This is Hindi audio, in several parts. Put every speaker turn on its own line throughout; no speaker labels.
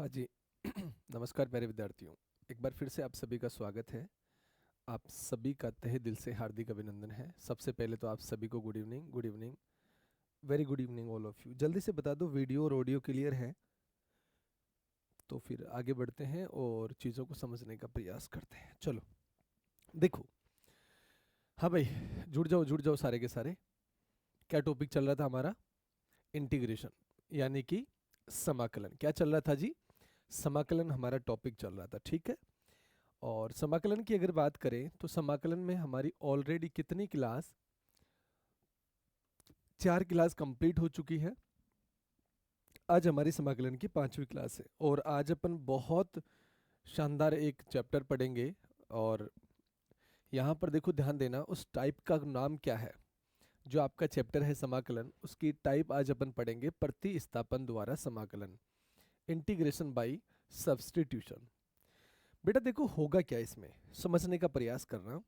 हाँ जी। नमस्कार प्यारे विद्यार्थियों। एक बार फिर से आप सभी का स्वागत है। आप सभी का तहे दिल से हार्दिक अभिनंदन है। सबसे पहले तो आप सभी को good evening, good evening, very good evening all of you. जल्दी से बता दो वीडियो और ऑडियो क्लियर है? तो फिर आगे बढ़ते हैं और चीज़ों को समझने का प्रयास करते हैं। चलो देखो। हाँ भाई, जुड़ जाओ सारे के सारे। क्या टॉपिक चल रहा था हमारा? इंटीग्रेशन, यानी कि समाकलन। क्या चल रहा था जी? समाकलन हमारा टॉपिक चल रहा था, ठीक है। और समाकलन की अगर बात करें तो समाकलन में हमारी ऑलरेडी कितनी क्लास, 4 क्लास कंप्लीट हो चुकी है। आज हमारी समाकलन की 5वीं क्लास है और आज अपन बहुत शानदार एक चैप्टर पढ़ेंगे। और यहाँ पर देखो, ध्यान देना, उस टाइप का नाम क्या है जो आपका चैप्टर है समाकलन, उसकी टाइप आज अपन पढ़ेंगे प्रतिस्थापन द्वारा समाकलन, इंटीग्रेशन बाय सब्स्टिट्यूशन। बेटा देखो होगा क्या, इसमें समझने का प्रयास करना।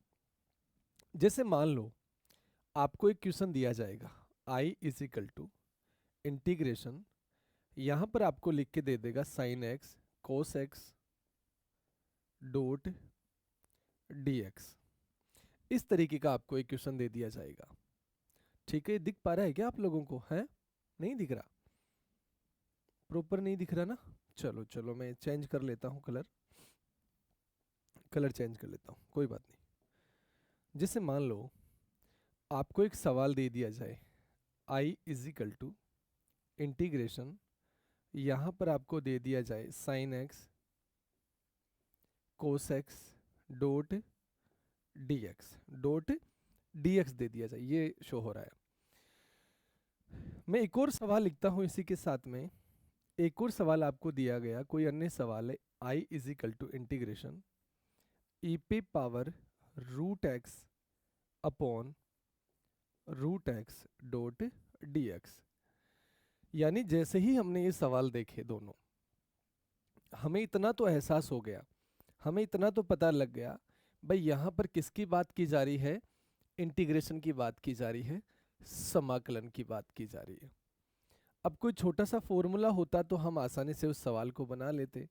जैसे मान लो आपको एक क्वेश्चन दिया जाएगा, I is equal to integration, यहाँ पर आपको लिख के दे देगा sign x cos x dot d x. इस तरीके का आपको एक क्वेश्चन दे दिया जाएगा, ठीक है। दिख पा रहा है क्या आप लोगों को? है नहीं दिख रहा? प्रॉपर नहीं दिख रहा ना? चलो चलो, मैं चेंज कर लेता हूँ कलर, चेंज कर लेता हूँ, कोई बात नहीं। जैसे मान लो आपको एक सवाल दे दिया जाए, I is equal to integration, यहाँ पर आपको दे दिया जाए sine x cos x dot d x, दे दिया जाए, ये शो हो रहा है। मैं एक और सवाल लिखता हूँ इसी के साथ में। एक और सवाल आपको दिया गया, कोई अन्य सवाल है, I is equal to integration e पे power root x upon root x dot d x. यानी जैसे ही हमने ये सवाल देखे दोनों, हमें इतना तो एहसास हो गया, हमें इतना तो पता लग गया, भाई यहाँ पर किसकी बात की जा रही है? इंटीग्रेशन की बात की जा रही है, समाकलन की बात की जा रही है। अब कोई छोटा सा फॉर्मूला होता तो हम आसानी से उस सवाल को बना लेते,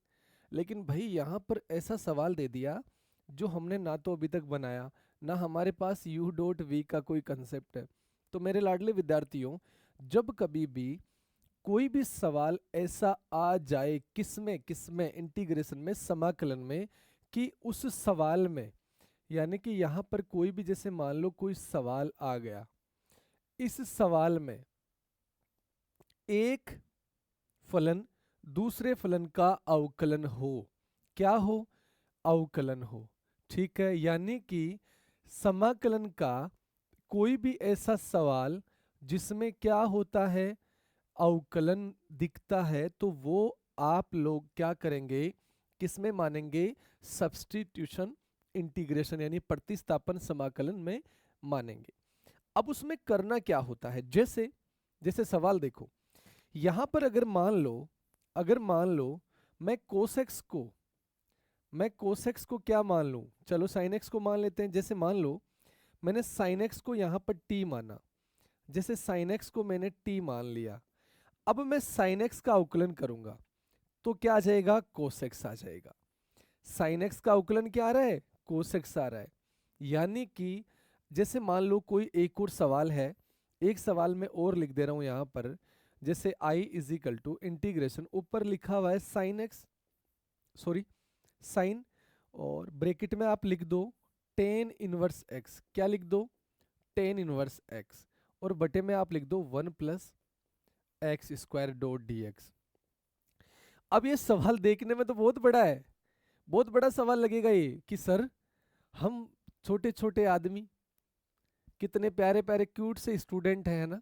लेकिन भाई यहाँ पर ऐसा सवाल दे दिया जो हमने ना तो अभी तक बनाया, ना हमारे पास u डॉट वी का कोई कंसेप्ट है। तो मेरे लाडले विद्यार्थियों, जब कभी भी कोई भी सवाल ऐसा आ जाए, किसमें किसमें, इंटीग्रेशन में, समाकलन में, कि उस सवाल में, यानी कि यहाँ पर कोई भी, जैसे मान लो कोई सवाल आ गया, इस सवाल में एक फलन दूसरे फलन का अवकलन हो, क्या हो? अवकलन हो, ठीक है। यानी कि समाकलन का कोई भी ऐसा सवाल जिसमें क्या होता है, अवकलन दिखता है, तो वो आप लोग क्या करेंगे, किसमें मानेंगे? सब्स्टिट्यूशन इंटीग्रेशन, यानी प्रतिस्थापन समाकलन में मानेंगे। अब उसमें करना क्या होता है, जैसे जैसे सवाल देखो, यहां पर अगर मान लो मैं कोसेक्स को क्या मान लूं, चलो साइन एक्स को मान लेते हैं। जैसे मान लो मैंने साइन एक्स को यहां पर टी माना, जैसे साइन एक्स को मैंने टी मान लिया, अब मैं साइन एक्स का अवकलन करूंगा तो क्या आ जाएगा? कोसेक्स आ जाएगा। साइन एक्स का अवकलन क्या आ रहा है? कोसेक्स आ रहा है। यानी कि जैसे मान लो कोई एक और सवाल है, एक सवाल में और लिख दे रहा हूं यहां पर, जैसे आई इज इक्वल टू इंटीग्रेशन, ऊपर लिखा हुआ है साइन एक्स, सॉरी साइन, और ब्रैकेट में आप लिख दो टेन इनवर्स एक्स, क्या लिख दो? टेन इनवर्स एक्स, और बटे में आप लिख दो 1 plus x square dot d x. अब ये सवाल देखने में तो बहुत बड़ा है, बहुत बड़ा सवाल लगेगा ये, कि सर हम छोटे छोटे आदमी, कितने प्यारे प्यारे क्यूट से स्टूडेंट हैं, है ना,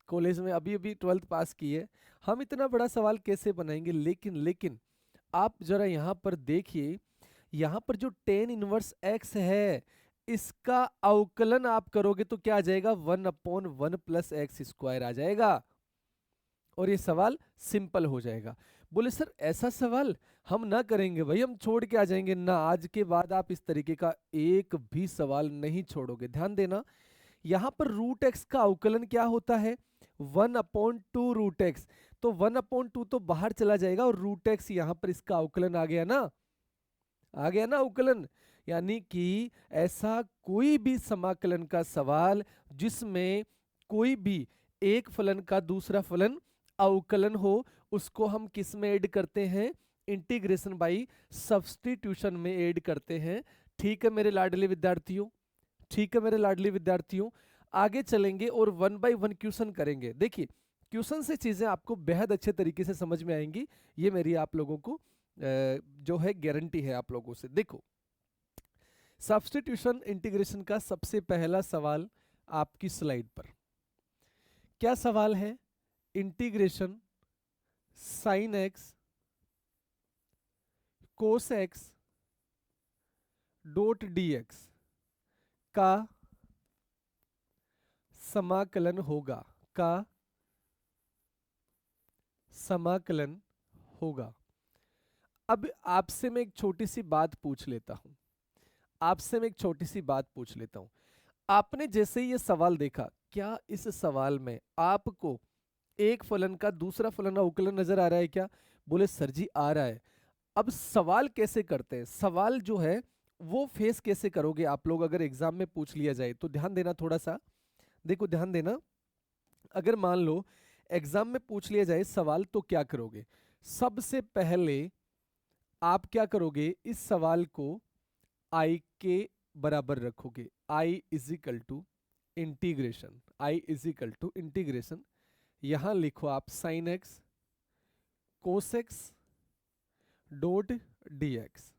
कॉलेज में अभी अभी 12th पास की है, हम इतना बड़ा सवाल कैसे बनाएंगे? लेकिन आप जरा यहाँ पर देखिए, यहाँ पर जो टेन इनवर्स एक्स है, इसका अवकलन आप करोगे तो क्या आ जाएगा? 1/1 प्लस एक्स स्क्वायर आ जाएगा, और ये सवाल सिंपल हो जाएगा। बोले सर ऐसा सवाल हम ना करेंगे भाई, हम छोड़ के आ जाएंगे ना, आज के बाद आप इस तरीके का एक भी सवाल नहीं छोड़ोगे। ध्यान देना, यहां पर रूट एक्स का अवकलन क्या होता है? 1/2 रूट एक्स। तो 1/2 तो बाहर चला जाएगा और रूट एक्स यहाँ पर इसका अवकलन आ गया ना, आ गया ना अवकलन। यानी कि ऐसा कोई भी समाकलन का सवाल जिसमें कोई भी एक फलन का दूसरा फलन अवकलन हो, उसको हम किस में ऐड करते हैं, इंटीग्रेशन बाई सब्स्टिट्यूशन में ऐड करते हैं। ठीक है मेरे लाडले विद्यार्थियों, ठीक है मेरे लाडले विद्यार्थियों, आगे चलेंगे और 1 बाई 1 क्वेश्चन करेंगे। देखिए क्वेश्चन से चीजें आपको बेहद अच्छे तरीके से समझ में आएंगी, ये मेरी आप लोगों को जो है गारंटी है आप लोगों से। देखो सब्स्टिट्यूशन इंटीग्रेशन का सबसे पहला सवाल आपकी स्लाइड पर क्या सवाल है, integration sign x cos x dot d x का समाकलन होगा, का समाकलन होगा। अब आपसे मैं एक छोटी सी बात पूछ लेता हूं, आपसे मैं एक छोटी सी बात पूछ लेता हूं। आपने जैसे ही ये सवाल देखा, क्या इस सवाल में आपको एक फलन का दूसरा फलन अवकलन नजर आ रहा है क्या? बोले सर जी आ रहा है। अब सवाल कैसे करते हैं, सवाल जो है वो फेस कैसे करोगे आप लोग, अगर एग्जाम में पूछ लिया जाए तो ध्यान देना थोड़ा सा, देखो ध्यान देना। अगर मान लो एग्जाम में पूछ लिया जाए सवाल तो क्या करोगे? सबसे पहले आप क्या करोगे, इस सवाल को आई के बराबर रखोगे, I is equal to integration, I is equal to integration, यहां लिखो आप sine x cos x dot d x,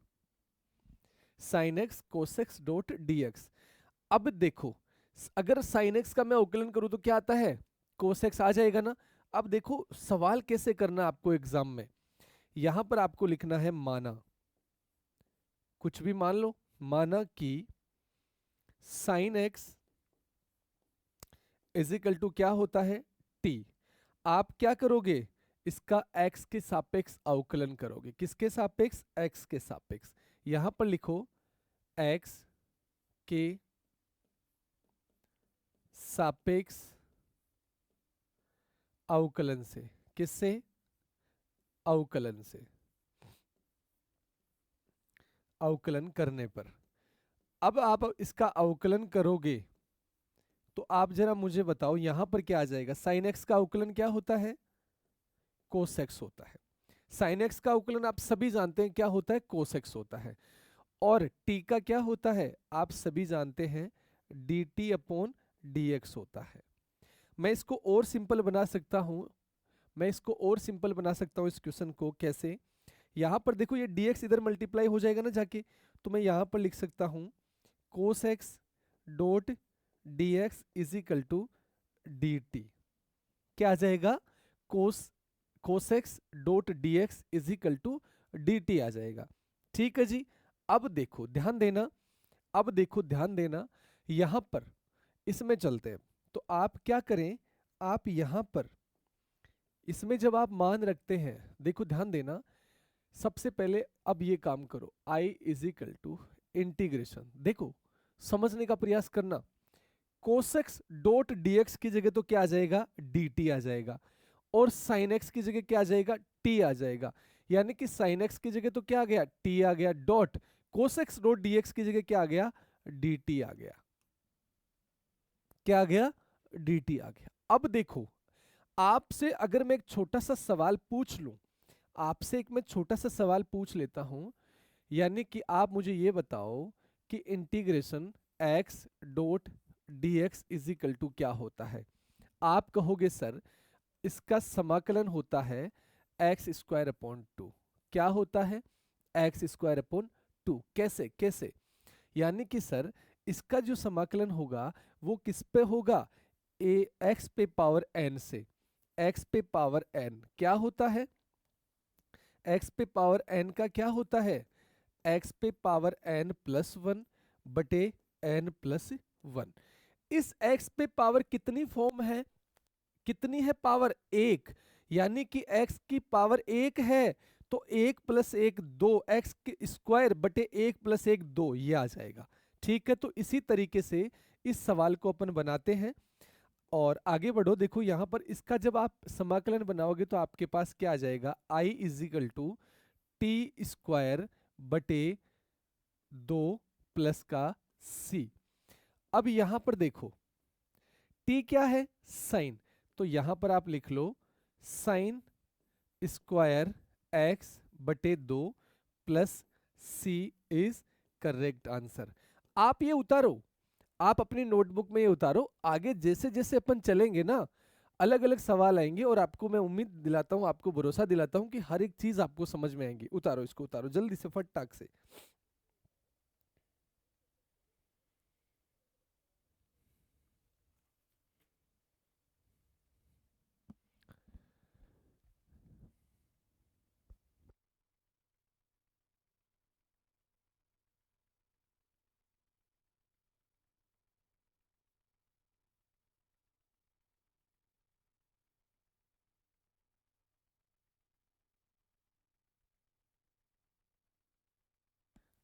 sine x cos x dot d x. अब देखो अगर साइन एक्स का मैं अवकलन करूं तो क्या आता है, कोस एक्स आ जाएगा ना। अब देखो सवाल कैसे करना आपको एग्जाम में, यहां पर आपको लिखना है माना, कुछ भी मान लो, माना कि sine x is equal to क्या होता है, टी। आप क्या करोगे, इसका x के सापेक्ष अवकलन करोगे, किसके सापेक्ष, x के सापेक्ष। यहां पर लिखो x के सापेक्ष अवकलन से, किससे, अवकलन से, अवकलन करने पर। अब आप इसका अवकलन करोगे तो आप जरा मुझे बताओ यहां पर क्या आ जाएगा, साइन एक्स का अवकलन क्या होता है, कोस एक्स होता है। साइन एक्स का अवकलन आप सभी जानते हैं क्या होता है, कोस एक्स होता है। और टी का क्या होता है, आप सभी जानते हैं D t upon d x होता है। मैं इसको और सिंपल बना सकता हूं, मैं इसको और सिंपल बना सकता हूं इस क्वेश्चन को, कैसे, यहां पर देखो ये dx इधर मल्टीप्लाई हो जाएगा ना जाके, तो मैं यहां पर लिख सकता हूं cos x dot d x is equal to d t. क्या आ जाएगा, cos x dot d x is equal to d t आ जाएगा। ठीक है जी। अब देखो ध्यान देना, अब देखो ध्यान देना, यहां पर इसमें चलते हैं। तो आप क्या करें, आप यहां पर इसमें जब आप मान रखते हैं, देखो ध्यान देना, सबसे पहले अब ये काम करो, i is equal to integration, देखो समझने का प्रयास करना, cos x dot d x की जगह तो क्या आ जाएगा, डी टी आ जाएगा, और साइन एक्स की जगह क्या आ जाएगा, टी आ जाएगा। यानी कि साइन एक्स की जगह तो क्या आ गया, टी आ गया, डॉट कोस एक्स डॉट डी एक्स की जगह क्या आ गया, डी टी आ गया, क्या आ गया, डी टी आ गया। अब देखो आपसे अगर मैं एक छोटा सा सवाल पूछ लूं, आपसे एक मैं छोटा सा सवाल पूछ लेता हूं, यानी कि आप मुझे ये बताओ कि integration x dot d x is equal to क्या होता है। आप कहोगे सर इसका समाकलन होता है एक्स स्क्वायर अपॉन टू। क्या होता है, एक्स स्क्वायर अपॉन टू। कैसे, कैसे, यानी कि सर इसका जो समाकलन होगा वो किस पे होगा, ए एक्स पे पावर एन से, एक्स पे पावर एन क्या होता है, एक्स पे पावर एन का क्या होता है, एक्स पे पावर एन प्लस वन बटे एन प्लस वन। इस एक्स पे पावर कितनी फॉर्म है, कितनी है, पावर एक, यानी कि एक्स की पावर एक है तो एक प्लस एक दो, एक्स के स्क्वायर बटे एक प्लस एक दो, ये आ जाएगा। ठीक है, तो इसी तरीके से इस सवाल को अपन बनाते हैं। और आगे बढ़ो, देखो यहाँ पर इसका जब आप समाकलन बनाओगे तो आपके पास क्या आ जाएगा, I is equal to t square बटे 2 प्लस का सी। अब यहाँ पर देखो टी क्या है, साइन, तो यहाँ पर आप लिख लो साइन स्क्वायर एक्स बटे 2 plus c is correct answer. आप ये उतारो, आप अपनी नोटबुक में ये उतारो, आगे जैसे जैसे अपन चलेंगे ना अलग अलग सवाल आएंगे और आपको मैं उम्मीद दिलाता हूँ, आपको भरोसा दिलाता हूँ कि हर एक चीज आपको समझ में आएंगी। उतारो इसको, उतारो जल्दी से फटाक से।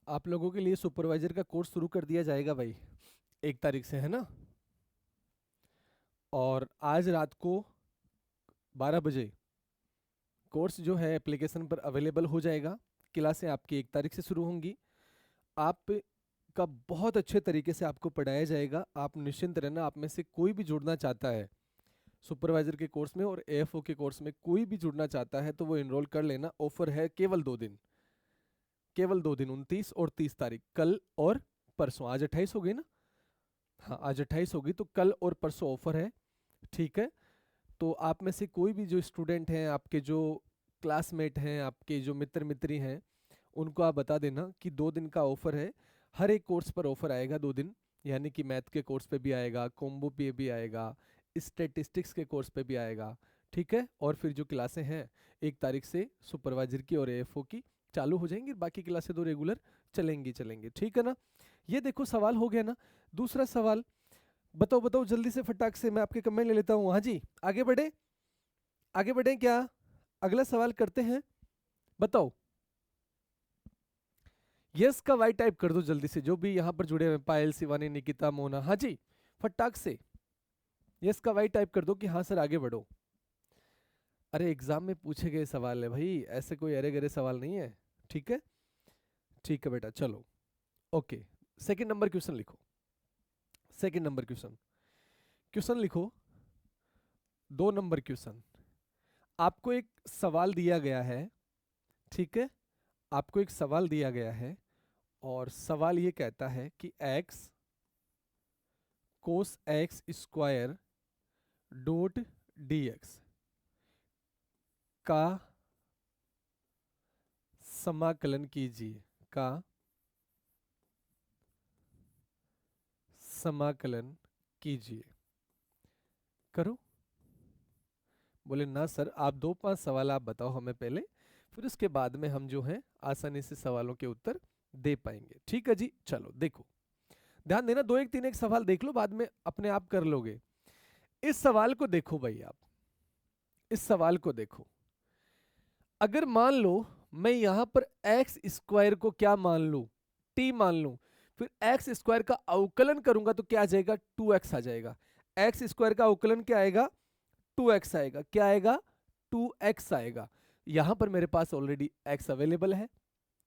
आप लोगों के लिए सुपरवाइजर का कोर्स शुरू कर दिया जाएगा भाई, 1 तारीख से, है ना। और आज रात को 12 बजे कोर्स जो है एप्लीकेशन पर अवेलेबल हो जाएगा। क्लासें आपकी 1 तारीख से शुरू होंगी। आप का बहुत अच्छे तरीके से आपको पढ़ाया जाएगा, आप निश्चिंत रहना। आप में से कोई भी जुड़ना चाहता है सुपरवाइजर के कोर्स में और एएफओ के कोर्स में, कोई भी जुड़ना चाहता है तो वो इनरोल कर लेना। ऑफर है केवल 2 दिन, केवल 2 दिन, 29 और 30 तारीख, कल और परसों। आज 28 हो गई ना, हाँ आज 28 होगी, तो कल और परसों ऑफर है, ठीक है। तो आप में से कोई भी जो स्टूडेंट हैं, आपके जो क्लासमेट हैं, आपके जो मित्र मित्री हैं, उनको आप बता देना कि 2 दिन का ऑफर है। हर एक कोर्स पर ऑफर आएगा 2 दिन, यानी कि मैथ के कोर्स पे भी आएगा, कॉम्बो पे भी आएगा, स्टैटिस्टिक्स के कोर्स पे भी आएगा, ठीक है। और फिर जो क्लासें हैं 1 तारीख से सुपरवाइजर की और एएफओ की चालू हो जाएंगी, बाकी क्लासें तो रेगुलर चलेंगी चलेंगी, ठीक है ना। ये देखो सवाल हो गया ना। दूसरा सवाल बताओ, बताओ जल्दी से फटाक से, मैं आपके कमेंट ले लेता हूँ। हाँ जी, आगे बढ़े, आगे बढ़े क्या, अगला सवाल करते हैं, बताओ। यस का वाई टाइप कर दो जल्दी से, जो भी यहाँ पर जुड़े हुए हैं, पायल, शिवानी, निकिता, मोना, हाँ जी फटाक से यस का वाई टाइप कर दो कि हाँ सर आगे बढ़ो। अरे एग्जाम में पूछे गए सवाल है भाई, ऐसे कोई अरे गरे सवाल नहीं है, ठीक है। ठीक है बेटा, चलो ओके। सेकंड नंबर क्वेश्चन लिखो, सेकंड नंबर क्वेश्चन, क्वेश्चन लिखो 2 नंबर क्वेश्चन। आपको एक सवाल दिया गया है, ठीक है, आपको एक सवाल दिया गया है और सवाल ये कहता है कि x cos x square dot dx का समाकलन कीजिए, का समाकलन कीजिए। करो, बोले ना सर आप 2-5 सवाल आप बताओ हमें पहले, फिर उसके बाद में हम जो है आसानी से सवालों के उत्तर दे पाएंगे, ठीक है जी। चलो देखो, ध्यान देना, 2 1 3 1 सवाल देख लो, बाद में अपने आप कर लोगे। इस सवाल को देखो भाई, आप इस सवाल को देखो। अगर मान लो मैं यहां पर एक्स स्क्वायर को क्या मान लूं, टी मान लूं, फिर एक्स स्क्वायर का अवकलन करूंगा तो क्या आ जाएगा, 2x आ जाएगा। एक्स स्क्वायर का अवकलन क्या आएगा, 2x आएगा। क्या आएगा, 2x आएगा। यहां पर मेरे पास ऑलरेडी x अवेलेबल है,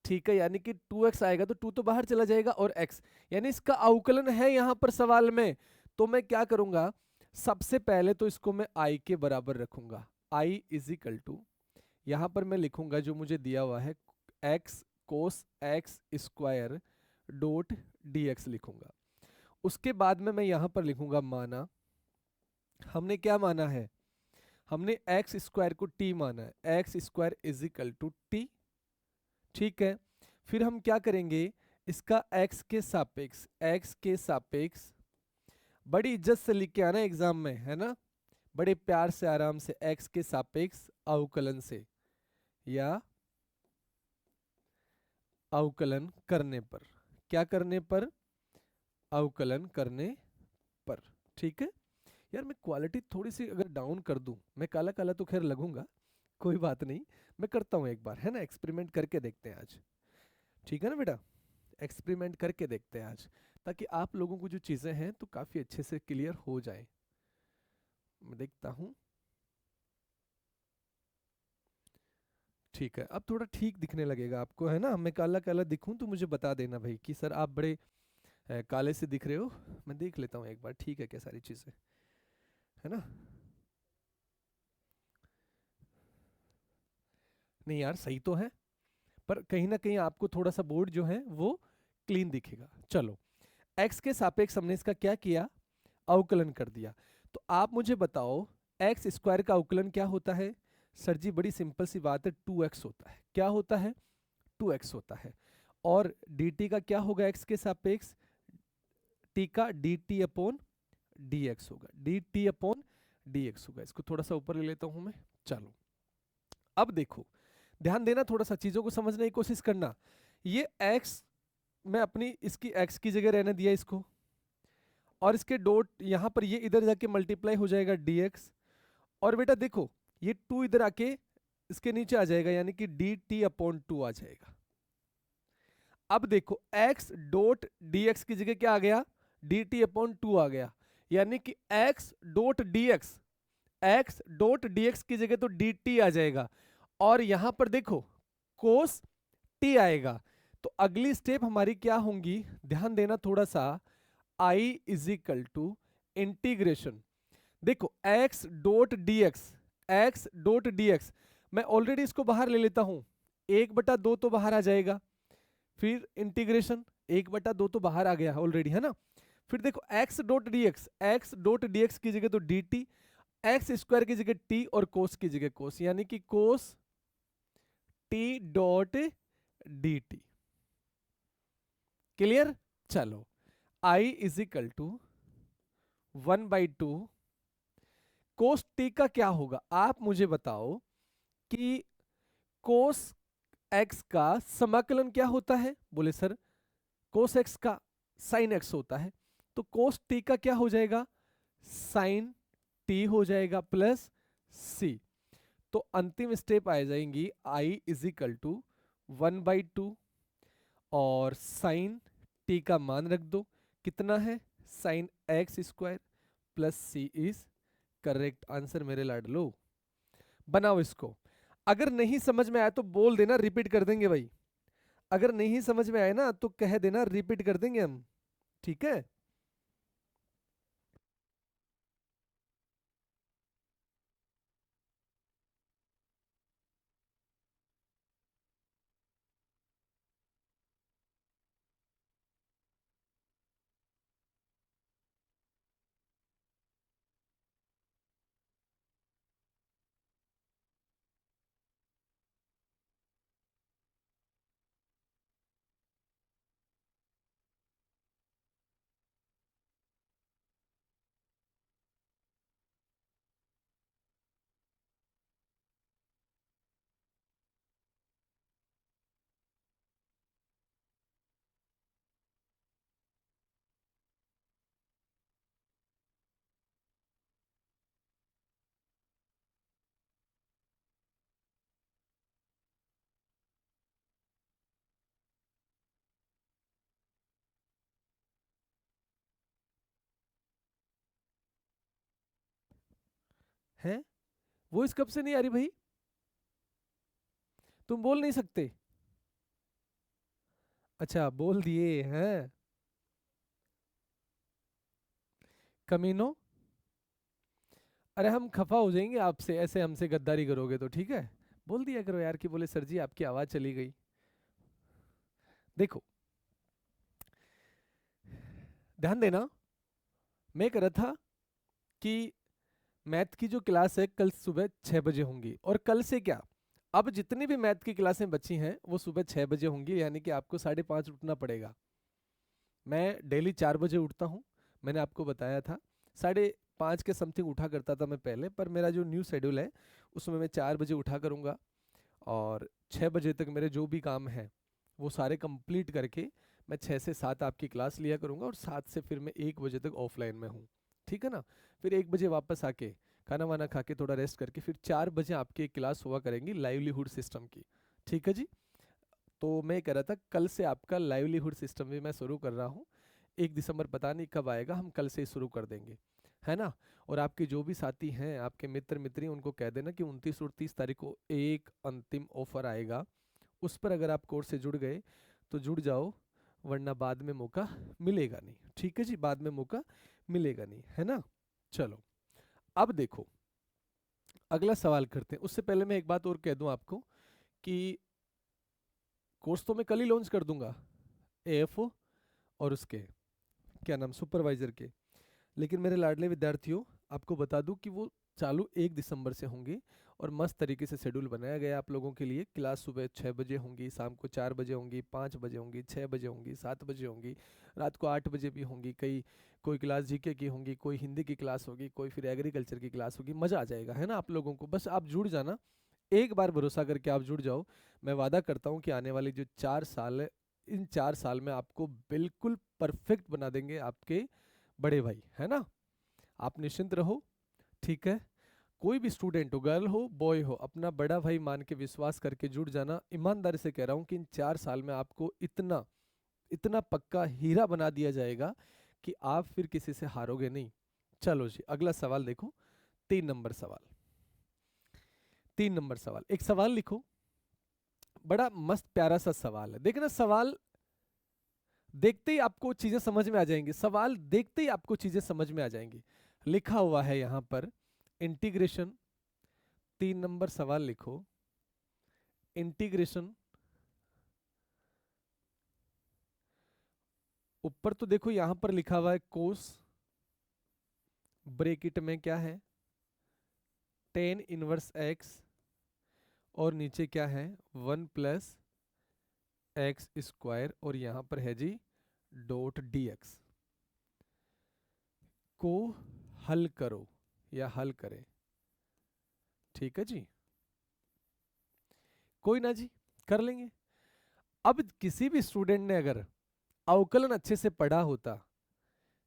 ठीक है, यानी कि 2x आएगा तो 2 तो बाहर चला जाएगा और x, यानी इसका अवकलन है यहां पर सवाल में। तो मैं क्या करूंगा, सबसे पहले तो इसको मैं i के बराबर रखूंगा। i इज इक्वल टू, यहां पर मैं लिखूंगा जो मुझे दिया हुआ है, x cos x square dot dx लिखूंगा। उसके बाद में मैं यहां पर लिखूंगा माना, हमने क्या माना है, हमने एक्स स्क्वायर को टी माना है, x square is equal to t, ठीक है। फिर हम क्या करेंगे, इसका एक्स के सापेक्ष, एक्स के सापेक्ष बड़ी इज्जत से लिख के आना एग्जाम में, है ना, बड़े प्यार से आराम से, एक्स के सापेक्ष अवकलन से या अवकलन करने पर, क्या करने पर, अवकलन करने पर, ठीक है। यार मैं क्वालिटी थोड़ी सी अगर डाउन कर दूं, मैं काला काला तो खैर लगूंगा, कोई बात नहीं, मैं करता हूं एक बार, है ना, एक्सपेरिमेंट करके देखते हैं आज, ठीक है ना बेटा, एक्सपेरिमेंट करके देखते हैं आज, ताकि आप लोगों को जो चीज़ें हैं तो काफ़ी अच्छे से क्लियर हो जाए। मैं देखता हूँ। ठीक है, अब थोड़ा ठीक दिखने लगेगा आपको, है ना। मैं काला काला दिखूं तो मुझे बता देना भाई कि सर आप बड़े काले से दिख रहे हो। मैं देख लेता हूँ एक बार, ठीक है क्या सारी चीज़ें, है ना। नहीं यार सही तो है, पर कहीं ना कहीं आपको थोड़ा सा बोर्ड जो है वो क्लीन दिखेगा। चलो, एक्स के सापेक्ष हमने इसका क्या किया, अवकलन कर दिया। तो आप मुझे बताओ एक्स स्क्वायर का अवकलन क्या होता है। सर जी बड़ी सिंपल सी बात है, 2x होता है। क्या होता है, 2x होता है। और dt का क्या होगा एक्स के सापेक्ष, t का dt अपॉन dx होगा, dt अपॉन dx होगा। इसको थोड़ा सा ऊपर ले लेता हूं मैं। चलो अब देखो, ध्यान देना, थोड़ा सा चीजों को समझने की कोशिश करना। ये x मैं अपनी इसकी x की जगह रहने दिया इसको, और इसके डॉट यहां पर ये इधर जाके मल्टीप्लाई हो जाएगा dx। और बेटा देखो ये 2 इधर आके इसके नीचे आ जाएगा, यानी कि dt अपॉन 2 आ जाएगा। अब देखो x डॉट dx की जगह क्या आ गया, dt अपॉन 2 आ गया, यानी कि x dot dx, x dot dx की जगह तो dt आ जाएगा, और यहां पर देखो cos t आएगा। तो अगली स्टेप हमारी क्या होंगी, ध्यान देना थोड़ा सा, i is equal to integration, देखो x dot dx, x dot dx, मैं ऑलरेडी इसको बाहर ले लेता हूं, 1/2 तो बाहर आ जाएगा, फिर इंटीग्रेशन 1/2 तो बाहर आ गया ऑलरेडी, है ना। फिर देखो x dot dx, x dot dx की जगह तो dt, एक्स स्क्वायर की जगह t और कोस की जगह कोस, यानी कि cos t dot dt। Clear. चलो i is equal to 1/2 cos t का क्या होगा, आप मुझे बताओ कि कोस x का समाकलन क्या होता है। बोले सर कोस x का साइन x होता है, तो कोस t का क्या हो जाएगा, साइन t हो जाएगा प्लस c। तो अंतिम स्टेप आ जाएंगी i इज इक्वल टू 1/2 और साइन t का मान रख दो, कितना है, sine x square plus c is correct answer मेरे लाडलो। बनाओ इसको, अगर नहीं समझ में आया तो बोल देना, रिपीट कर देंगे भाई। अगर नहीं समझ में आए ना तो कह देना, रिपीट कर देंगे हम, ठीक है। हैं वो इस कब से नहीं आ रही भाई, तुम बोल नहीं सकते। अच्छा बोल दिए हैं, कमीनो। अरे हम खफा हो जाएंगे आपसे, ऐसे हमसे गद्दारी करोगे तो, ठीक है। बोल दिया करो यार कि बोले सर जी आपकी आवाज चली गई। देखो ध्यान देना, मैं कह रहा था कि मैथ की जो क्लास है कल सुबह 6 बजे होंगी, और कल से क्या, अब जितनी भी मैथ की क्लासें बची हैं वो सुबह 6 बजे होंगी, यानी कि आपको 5:30 उठना पड़ेगा। मैं डेली 4 बजे उठता हूँ, मैंने आपको बताया था। 5:30 के समथिंग उठा करता था मैं पहले, पर मेरा जो न्यू शेड्यूल है उसमें मैं 4 बजे उठा करूँगा, और 6 बजे तक मेरे जो भी काम हैं वो सारे कंप्लीट करके मैं 6 से 7 आपकी क्लास लिया करूँगा, और 7 से फिर मैं 1 बजे तक ऑफलाइन में हूँ, ठीक है ना। फिर 1 बजे वापस आके खाना वाना खा के थोड़ा रेस्ट करके फिर 4 बजे आपकी एक क्लास हुआ करेंगी लाइवलीहुड सिस्टम की, ठीक है जी। तो मैं कह रहा था कल से आपका लाइवलीहुड सिस्टम भी मैं शुरू कर रहा हूँ, 1 दिसंबर पता नहीं कब आएगा, हम कल से ही शुरू कर देंगे, है ना। और आपके जो भी साथी हैं, आपके मित्र मित्री, उनको कह देना कि 29 और 30 तारीख को एक अंतिम ऑफर आएगा, उस पर अगर आप कोर्स से जुड़ गए तो जुड़ जाओ, वरना बाद में मौका मिलेगा नहीं। ठीक है जी, बाद में मौका मिलेगा नहीं, है ना। चलो अब देखो, अगला सवाल करते हैं। उससे पहले मैं एक बात और कह दूं आपको कि कोर्स तो मैं कल ही लॉन्च कर दूंगा, एएफओ और उसके क्या नाम, सुपरवाइजर के। लेकिन मेरे लाडले विद्यार्थियों, आपको बता दूं कि वो चालू 1 दिसंबर से होंगे, और मस्त तरीके से शेड्यूल बनाया गया है आप लोगों के लिए। क्लास सुबह 6 बजे होंगी, शाम को 4 बजे होंगी, 5 बजे होंगी, 6 बजे होंगी, 7 बजे होंगी, रात को 8 बजे भी होंगी। कोई क्लास जीके की होंगी, कोई हिंदी की क्लास होगी, कोई फिर एग्रीकल्चर की क्लास होगी। मज़ा आ जाएगा, है ना आप लोगों को। बस आप जुड़ जाना, एक बार भरोसा करके आप जुड़ जाओ। मैं वादा करता हूँ कि आने वाली जो 4 साल है, इन 4 साल में आपको बिल्कुल परफेक्ट बना देंगे आपके बड़े भाई, है ना। आप निश्चिंत रहो, ठीक है। कोई भी स्टूडेंट हो, गर्ल हो बॉय हो, अपना बड़ा भाई मान के विश्वास करके जुड़ जाना। ईमानदारी से कह रहा हूँ कि इन 4 साल में आपको इतना इतना पक्का हीरा बना दिया जाएगा कि आप फिर किसी से हारोगे नहीं। चलो जी, अगला सवाल देखो। 3 नंबर सवाल, 3 नंबर सवाल, एक सवाल लिखो। बड़ा मस्त प्यारा सा सवाल है, देखना। सवाल देखते ही आपको चीजें समझ में आ जाएंगी, सवाल देखते ही आपको चीजें समझ में आ जाएंगी। लिखा हुआ है यहां पर इंटीग्रेशन, 3 नंबर सवाल लिखो। इंटीग्रेशन, ऊपर तो देखो यहां पर लिखा हुआ है कोस, ब्रेकेट में क्या है, टेन इनवर्स एक्स, और नीचे क्या है, 1 + x², और यहां पर है जी डॉट dx। को हल करो या हल करें, ठीक है जी। कोई ना जी, कर लेंगे। अब किसी भी स्टूडेंट ने अगर अवकलन अच्छे से पढ़ा होता,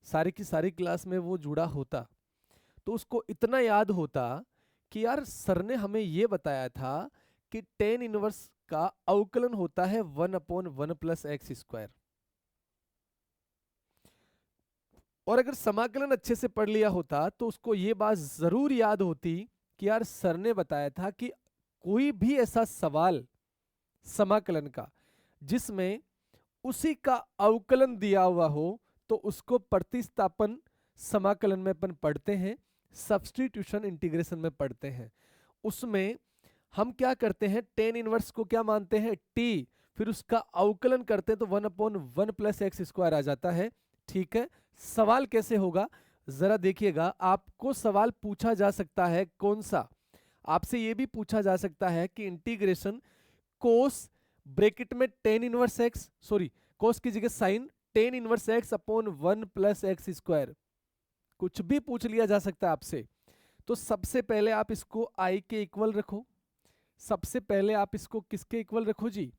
सारी की सारी क्लास में वो जुड़ा होता, तो उसको इतना याद होता कि यार सर ने हमें ये बताया था कि टेन इनवर्स का अवकलन होता है 1/1 + x²। और अगर समाकलन अच्छे से पढ़ लिया होता तो उसको ये बात जरूर याद होती कि यार सर ने बताया था कि कोई भी ऐसा सवाल समाकलन का जिसमें उसी का अवकलन दिया हुआ हो, तो उसको प्रतिस्थापन समाकलन में अपन पढ़ते हैं, सब्स्टिट्यूशन इंटीग्रेशन में पढ़ते हैं। उसमें हम क्या करते हैं, टेन इनवर्स को क्या मानते हैं, टी, फिर उसका अवकलन करते हैं तो 1/1 + x² आ जाता है। ठीक है, सवाल कैसे होगा जरा देखिएगा। आपको सवाल पूछा जा सकता है कौन सा, आपसे यह भी पूछा जा सकता है कि इंटीग्रेशन कोस ब्रैकेट में tan inverse x, sorry cos की जगह sine tan inverse x upon 1 + x², कुछ भी पूछ लिया जा सकता है आपसे। तो सबसे पहले आप इसको आई के इक्वल रखो। सबसे पहले आप इसको किसके इक्वल रखो जी,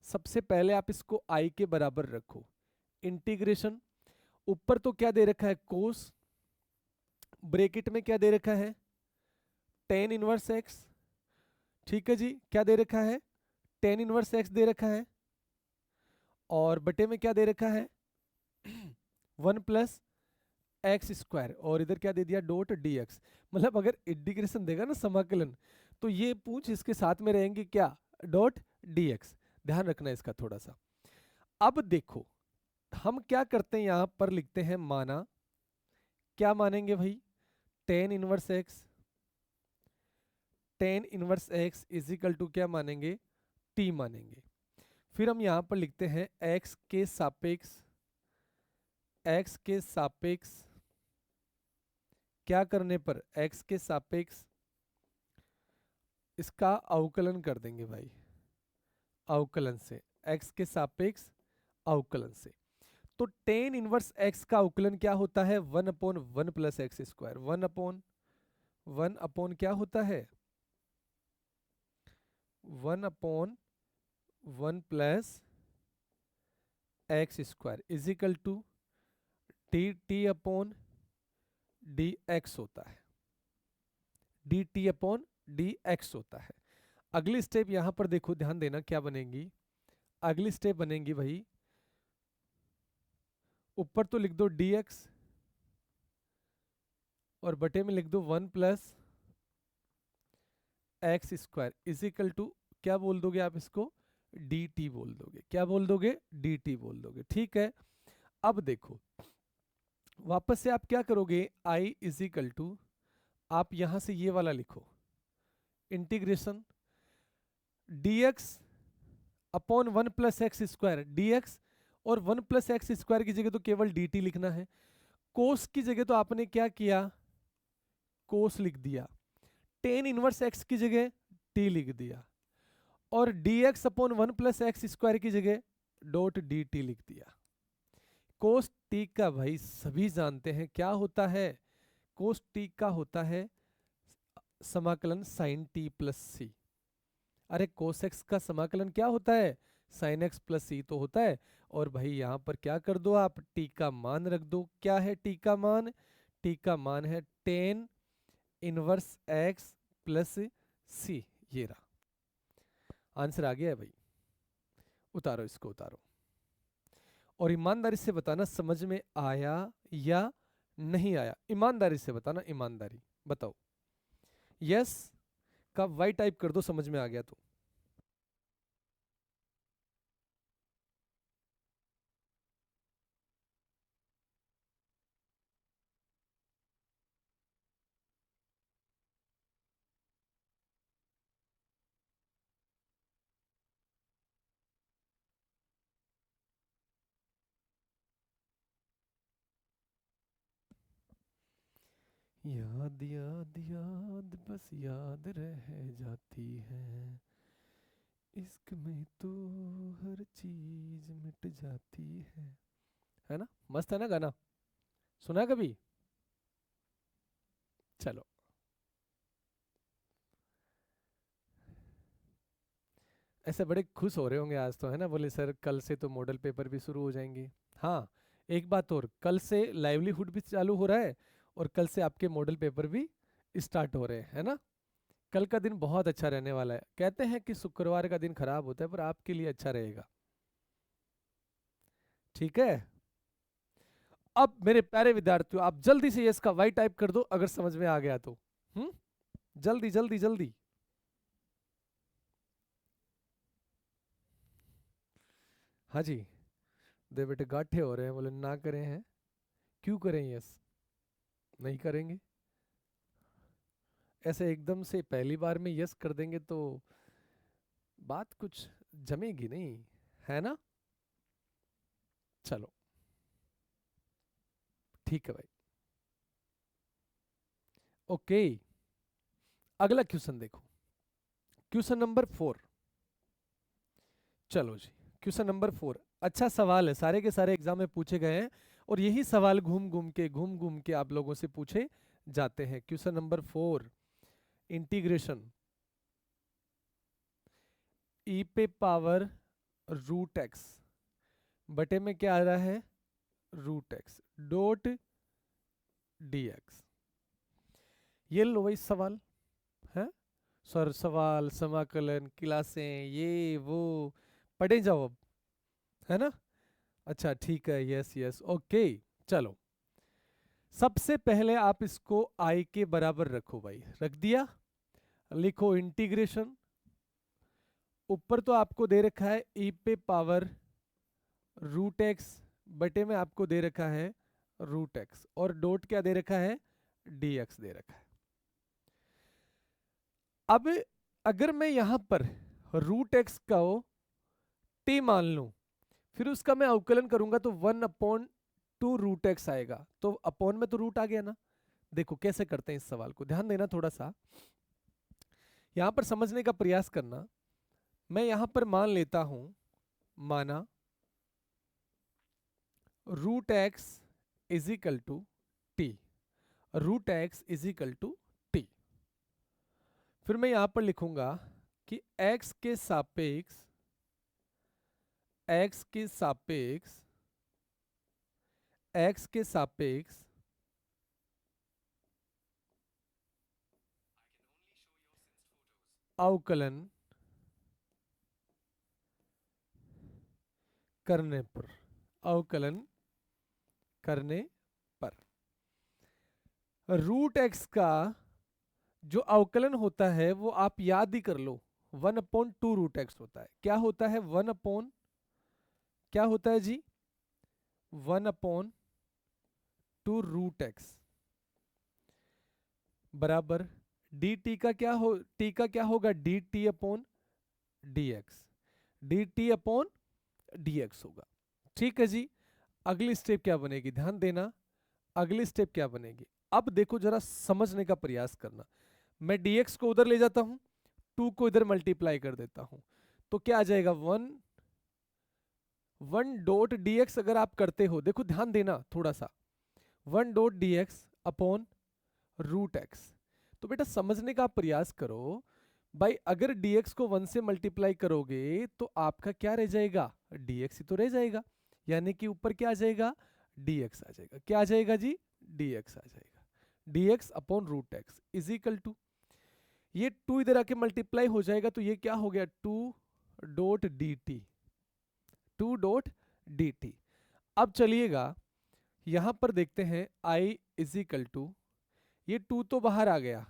सबसे पहले आप इसको आई के बराबर रखो। इंटीग्रेशन, ऊपर तो क्या दे रखा है कोस, ब्रैकेट में क्या दे रखा है टेन इनवर्स एक्स, ठीक है जी, क्या दे रखा है टेन इनवर्स एक्स दे रखा है, और बटे में क्या दे रखा है 1 + x², और इधर क्या दे दिया डॉट dx। मतलब अगर इंटीग्रेशन देगा ना समाकलन, तो ये पूछ इसके साथ में रहेंगे क्या, डॉट dx। ध्यान रखना इसका थोड़ा सा। अब देखो हम क्या करते हैं, यहां पर लिखते हैं माना, क्या मानेंगे भाई, tan inverse x, tan inverse x is equal to क्या मानेंगे, टी मानेंगे। फिर हम यहां पर लिखते हैं x के सापेक्ष, x के सापेक्ष क्या करने पर, x के सापेक्ष इसका अवकलन कर देंगे भाई, अवकलन से, x के सापेक्ष अवकलन से। तो टेन इनवर्स x का अवकलन क्या होता है 1/1 + x², 1/1 क्या होता है 1/1 + x² is equal to dt/dx होता है, dt/dx होता है। अगली स्टेप यहां पर देखो, ध्यान देना क्या बनेगी, अगली स्टेप बनेगी भाई, ऊपर तो लिख दो dx, और बटे में लिख दो 1+x² इज इक्वल टू, क्या बोल दोगे आप इसको, dt बोल दोगे। क्या बोल दोगे, dt बोल दोगे। ठीक है, अब देखो वापस से आप क्या करोगे, i इज इक्वल टू, आप यहां से ये वाला लिखो, integration dx upon 1+x², dx और 1+x² की जगह तो केवल dt लिखना है। कोस की जगह तो आपने क्या किया, कोस लिख दिया। टेन इनवर्स x की जगह t लिख दिया, और dx अपॉन 1+x² की जगह डॉट dt लिख दिया। कोस t का भाई सभी जानते हैं क्या होता है, कोस t का होता है समाकलन sin t प्लस सी। अरे कोस x का समाकलन क्या होता है, sin x प्लस सी तो होता है। और भाई यहाँ पर क्या कर दो आप, t का मान रख दो। क्या है t का मान, t का मान है टेन इनवर्स x प्लस सी। ये रहा आंसर, आ गया है भाई। उतारो इसको, उतारो और ईमानदारी से बताना समझ में आया या नहीं आया। ईमानदारी से बताना, ईमानदारी बताओ। यस का वाई टाइप कर दो समझ में आ गया तो। याद याद याद बस याद रह जाती है, इश्क में तो हर चीज मिट जाती है ना। मस्त है ना गाना, सुना है कभी। चलो, ऐसे बड़े खुश हो रहे होंगे आज तो, है ना, बोले सर कल से तो मॉडल पेपर भी शुरू हो जाएंगे। हाँ, एक बात और, कल से लाइवलीहुड भी चालू हो रहा है, और कल से आपके मॉडल पेपर भी स्टार्ट हो रहे हैं, है ना। कल का दिन बहुत अच्छा रहने वाला है। कहते हैं कि शुक्रवार का दिन खराब होता है, पर आपके लिए अच्छा रहेगा। ठीक है, अब मेरे प्यारे विद्यार्थियों आप जल्दी से इसका वाई टाइप कर दो अगर समझ में आ गया तो। हम्म, जल्दी जल्दी जल्दी। हाँ जी, दे बेटे गाठे हो रहे हैं, बोले ना करें हैं, क्यों करें यस, नहीं करेंगे। ऐसे एकदम से पहली बार में यस कर देंगे तो बात कुछ जमेगी नहीं, है ना। चलो ठीक है भाई, ओके। अगला क्वेश्चन देखो, क्वेश्चन नंबर 4। चलो जी, क्वेश्चन नंबर 4 अच्छा सवाल है, सारे के सारे एग्जाम में पूछे गए हैं, और यही सवाल घूम घूम के आप लोगों से पूछे जाते हैं। क्वेश्चन नंबर 4, इंटीग्रेशन ई पे पावर रूट एक्स बटे में क्या आ रहा है, root x dot d x. ये लो भाई सवाल है, सर सवाल समाकलन क्लासें ये वो पढ़े जाओ अब, है ना। अच्छा ठीक है, यस यस ओके। चलो, सबसे पहले आप इसको आई के बराबर रखो भाई, रख दिया। लिखो इंटीग्रेशन, ऊपर तो आपको दे रखा है ई पे पावर रूट एक्स, बटे में आपको दे रखा है रूट एक्स, और डॉट क्या दे रखा है, डी एक्स दे रखा है। अब अगर मैं यहां पर रूट एक्स का टी मान लूं, फिर उसका मैं अवकलन करूंगा तो 1/2 रूट एक्स आएगा, तो अपॉन में तो रूट आ गया ना। देखो कैसे करते हैं इस सवाल को, ध्यान देना थोड़ा सा, यहां पर समझने का प्रयास करना। मैं यहां पर मान लेता हूं, माना root x is equal to t, root x is equal to t. फिर मैं यहां पर लिखूंगा कि x के सापेक्ष, x के सापेक्ष, x के सापेक्ष अवकलन करने पर, अवकलन करने पर रूट एक्स का जो अवकलन होता है वो आप याद ही कर लो, 1/2 रूट एक्स होता है। क्या होता है? क्या होता है जी? 1/2 रूट एक्स बराबर डी टी का क्या हो, टी का क्या होगा? D t upon d x, D t upon d x होगा। ठीक है जी। अगली स्टेप क्या बनेगी, ध्यान देना। अगली स्टेप क्या बनेगी, अब देखो जरा समझने का प्रयास करना। मैं dx को उधर ले जाता हूं, 2 को इधर मल्टीप्लाई कर देता हूं, तो क्या आ जाएगा? 1 डॉट dx अगर आप करते हो, देखो ध्यान देना थोड़ा सा, 1 dot dx upon root x. तो बेटा समझने का प्रयास करो भाई, अगर dx को 1 से मल्टीप्लाई करोगे तो आपका क्या रह जाएगा? dx ही तो रह जाएगा, यानी कि ऊपर क्या आ जाएगा? dx आ जाएगा। क्या आ जाएगा जी? dx आ जाएगा। dx upon root x is equal to, ये 2 इधर आके मल्टीप्लाई हो जाएगा, तो ये क्या हो गया? 2 डॉट dt, 2 डॉट dt। अब चलिएगा यहां पर देखते हैं i इज इक्वल टू, ये 2 तो बाहर आ गया,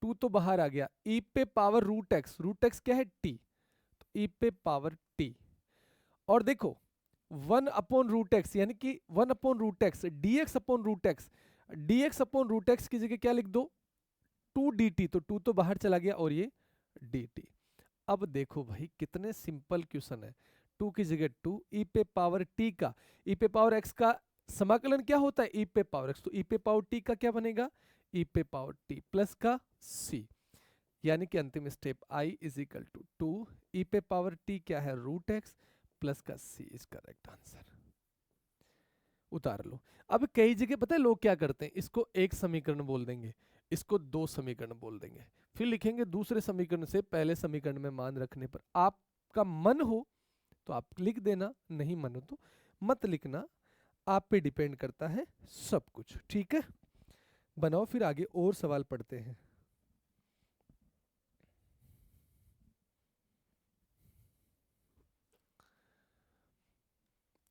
2 तो बाहर आ गया, e पे पावर रूट एक्स क्या है? t, तो e पे पावर t। और देखो 1/√x यानी कि 1/√x, dx upon root x, dx upon root x की जगह क्या लिख दो? 2 dt, तो 2 तो बाहर चला गया और ये dt। अब देखो भाई कितने सिंपल क्वेश्चन है। 2 की जगह 2, e पे पावर t का, e पे पावर x का समाकलन क्या होता है? e पे पावर x, तो e पे पावर t का क्या बनेगा? e पे पावर t प्लस का c, यानी कि अंतिम step i is equal to 2 e पे पावर t क्या है? रूट एक्स प्लस का c इज करेक्ट आंसर। उतार लो। अब कई जगह पता है लोग क्या करते हैं, इसको एक समीकरण बोल देंगे, इसको 2 समीकरण बोल देंगे, फिर लिखेंगे दूसरे समीकरण से पहले समीकरण में मान रखने पर। आपका मन हो तो आप लिख देना, नहीं मन हो तो मत लिखना, आप पे डिपेंड करता है सब कुछ। ठीक है, बनाओ फिर आगे और सवाल पढ़ते हैं।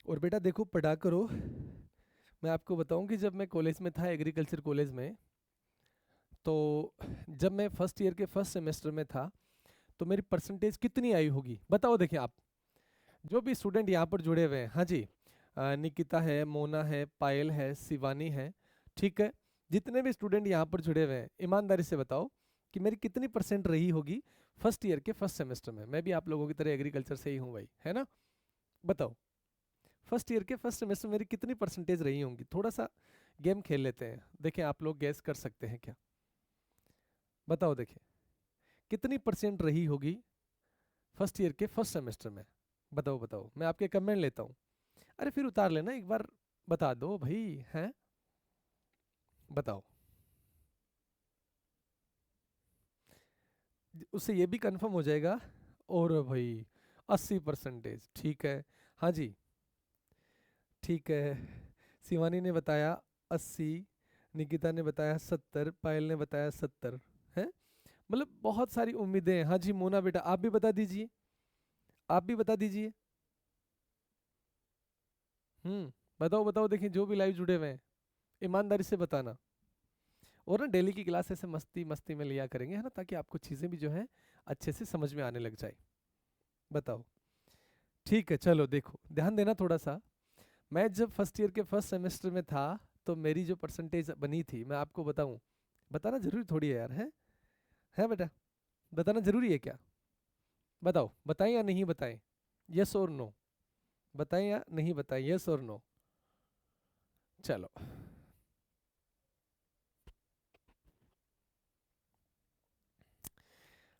और बेटा देखो पढ़ा करो। मैं आपको बताऊं कि जब मैं कॉलेज में था, एग्रीकल्चर कॉलेज में, तो जब मैं फर्स्ट ईयर के फर्स्ट सेमेस्टर में था, तो मेरी परसेंटेज कितनी आई होगी बताओ? देखिए आप जो भी स्टूडेंट यहाँ पर जुड़े हुए हैं, हाँ जी, निकिता है, मोना है, पायल है, शिवानी है, ठीक है, जितने भी स्टूडेंट यहाँ पर जुड़े हुए हैं, ईमानदारी से बताओ कि मेरी कितनी परसेंट रही होगी फर्स्ट ईयर के फर्स्ट सेमेस्टर में। मैं भी आप लोगों की तरह एग्रीकल्चर से ही हूँ भाई, है ना? बताओ फर्स्ट ईयर के फर्स्ट सेमेस्टर में मेरी कितनी परसेंटेज रही होंगी? थोड़ा सा गेम खेल लेते हैं, देखें आप लोग गैस कर सकते हैं क्या? बताओ देखें कितनी परसेंट रही होगी फर्स्ट ईयर के फर्स्ट सेमेस्टर में? बताओ बताओ, मैं आपके कमेंट लेता हूँ। अरे फिर उतार लेना एक बार, बता दो भाई, हैं? बताओ, उससे ये भी कंफर्म हो जाएगा। और भाई 80%, ठीक है, हाँ जी, ठीक है। शिवानी ने बताया 80, निकिता ने बताया 70, पायल ने बताया 70 है, मतलब बहुत सारी उम्मीदें हैं। हाँ जी मोना बेटा आप भी बता दीजिए, आप भी बता दीजिए। बताओ बताओ, देखिए जो भी लाइव जुड़े हुए हैं ईमानदारी से बताना। और ना डेली की क्लास ऐसे मस्ती मस्ती में लिया करेंगे, है ना, ताकि आपको चीज़ें भी जो है अच्छे से समझ में आने लग जाए। बताओ, ठीक है, चलो देखो ध्यान देना थोड़ा सा। मैं जब फर्स्ट ईयर के फर्स्ट सेमेस्टर में था, तो मेरी जो परसेंटेज बनी थी मैं आपको बताऊं, बताना जरूरी थोड़ी है यार, है बेटा? बताना जरूरी है क्या? बताओ, बताएं या नहीं बताएं? यस और नो, बताएं या नहीं बताएं? यस और नो? चलो,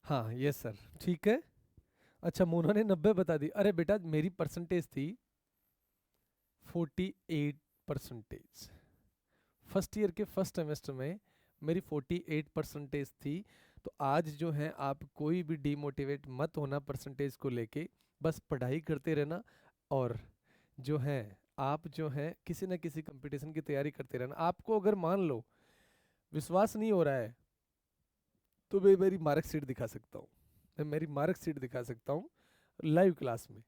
हाँ यस सर, ठीक है। अच्छा मोना ने 90 बता दी। अरे बेटा मेरी परसेंटेज थी 48%। फर्स्ट ईयर के फर्स्ट सेमेस्टर में मेरी 48% थी। तो आज जो है आप कोई भी डिमोटिवेट मत होना परसेंटेज को लेके, बस पढ़ाई करते रहना। और जो है आप जो है किसी ना किसी कंपटीशन की तैयारी करते रहना। आपको अगर मान लो विश्वास नहीं हो रहा है, तो मैं मेरी मार्कशीट दिखा सकता हूँ, मैं मेरी मार्कशीट दिखा सकता हूँ लाइव क्लास में,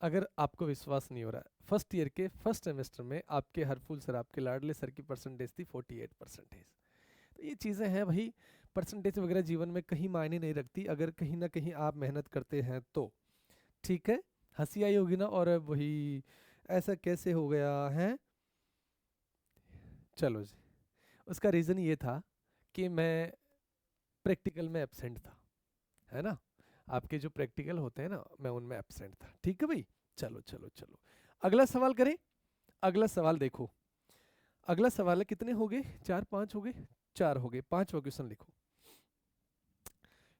अगर आपको विश्वास नहीं हो रहा है। फर्स्ट ईयर के फर्स्ट सेमेस्टर में आपके हरफुल सर, आपके लाडले सर की परसेंटेज थी 48%। तो ये चीज़ें हैं भाई, परसेंटेज वगैरह जीवन में कहीं मायने नहीं रखती, अगर कहीं ना कहीं आप मेहनत करते हैं तो। ठीक है, हंसी आई होगी ना, और वही ऐसा कैसे हो गया है। चलो जी, उसका रीज़न ये था कि मैं प्रैक्टिकल में एब्सेंट था, है ना। आपके जो प्रैक्टिकल होते हैं ना, मैं उनमें एब्सेंट था। ठीक है भाई, चलो चलो चलो, अगला सवाल करें। अगला सवाल देखो, अगला सवाल है, कितने हो गए, 4 5 हो गए, 4 हो गए। 5वां क्वेश्चन लिखो,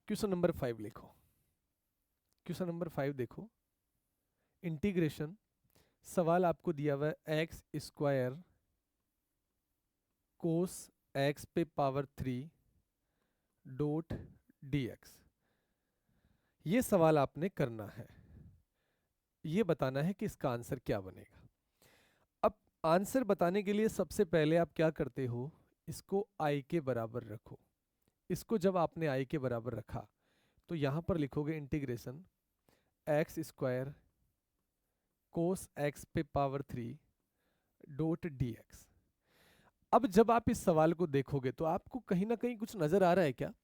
क्वेश्चन नंबर 5 लिखो। क्वेश्चन नंबर 5 देखो, इंटीग्रेशन। सवाल आपको दिया हुआ है एक्स स्क्वायर कोस एक्स पे पावर 3 डॉट dx। ये सवाल आपने करना है, ये बताना है कि इसका आंसर क्या बनेगा। अब आंसर बताने के लिए सबसे पहले आप क्या करते हो, इसको आई के बराबर रखो। इसको जब आपने आई के बराबर रखा तो यहां पर लिखोगे integration x square cos x पे पावर 3 डॉट dx। अब जब आप इस सवाल को देखोगे तो आपको कहीं ना कहीं कुछ नजर आ रहा है क्या,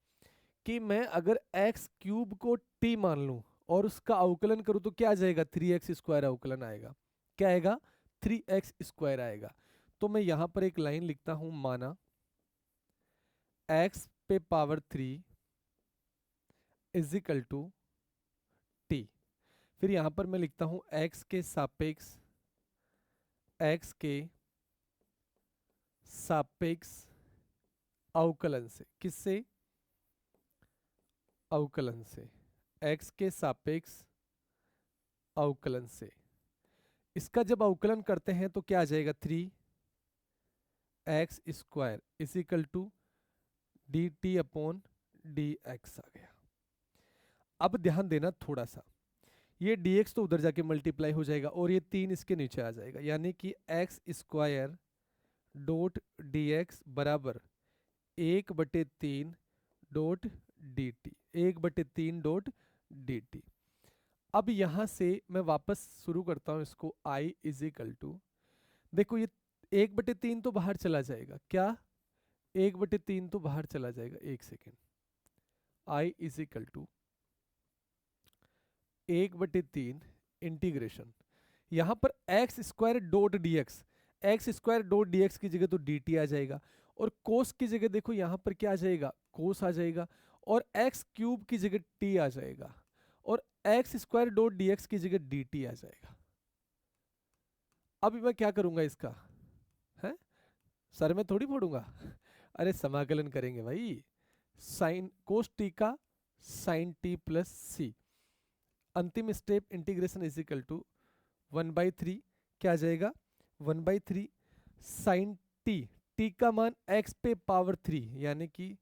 कि मैं अगर एक्स क्यूब को टी मान लूं और उसका अवकलन करूं तो क्या आ जाएगा, 3x स्क्वायर अवकलन आएगा। क्या आएगा, 3x स्क्वायर आएगा। तो मैं यहां पर एक लाइन लिखता हूं, माना x पे power 3 is equal to t. फिर यहां पर मैं लिखता हूं x के सापेक्ष, x के सापेक्ष अवकलन से, किससे, अवकलन से, x के सापेक्ष अवकलन से। इसका जब अवकलन करते हैं तो क्या आ जाएगा, 3x square is equal to d t upon d x आ गया। अब ध्यान देना थोड़ा सा, ये dx तो उधर जाके मल्टीप्लाई हो जाएगा और ये 3 इसके नीचे आ जाएगा, यानी कि x square dot d x बराबर 1/3 dot d T, 1/3 dot d T. अब यहां से मैं वापस शुरू करता हूं इसको, i इज इक्वल टू, देखो ये 1/3 तो बाहर चला जाएगा, क्या 1/3 तो बाहर चला जाएगा, एक second, i is equal to 1/3 integration, यहां पर x square dot d x, x square dot d x की जगह तो डी टी आ जाएगा, और कोस की जगह देखो यहां पर क्या आ जाएगा, कोस आ जाएगा, और एक्स क्यूब की जगह टी आ जाएगा, और x square dot d x की जगह डी टी आ जाएगा। अभी मैं क्या करूंगा इसका, है सर मैं थोड़ी फोड़ूंगा अरे समाकलन करेंगे भाई, साइन कोस टी का साइन टी प्लस सी। अंतिम step integration is equal to 1/3, क्या आ जाएगा 1/3 साइन टी, टी का मान x पे पावर 3 यानी कि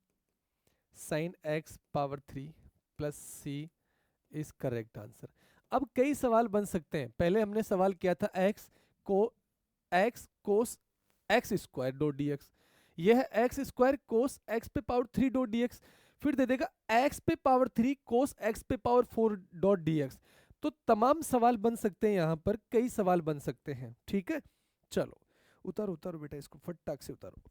sine x power 3 plus c is correct answer. अब कई सवाल बन सकते हैं, पहले हमने सवाल किया था x cos x square dot d x, यह है एक्स स्क्वायर कोस एक्स पे पावर 3 डॉट डी एक्स, फिर दे देगा एक्स पे पावर 3 कोस एक्स पे पावर 4 डॉट डी एक्स। तो तमाम सवाल बन सकते हैं, यहां पर कई सवाल बन सकते हैं। ठीक है, चलो उतारो उतारो बेटा, इसको फटाक से उतारो।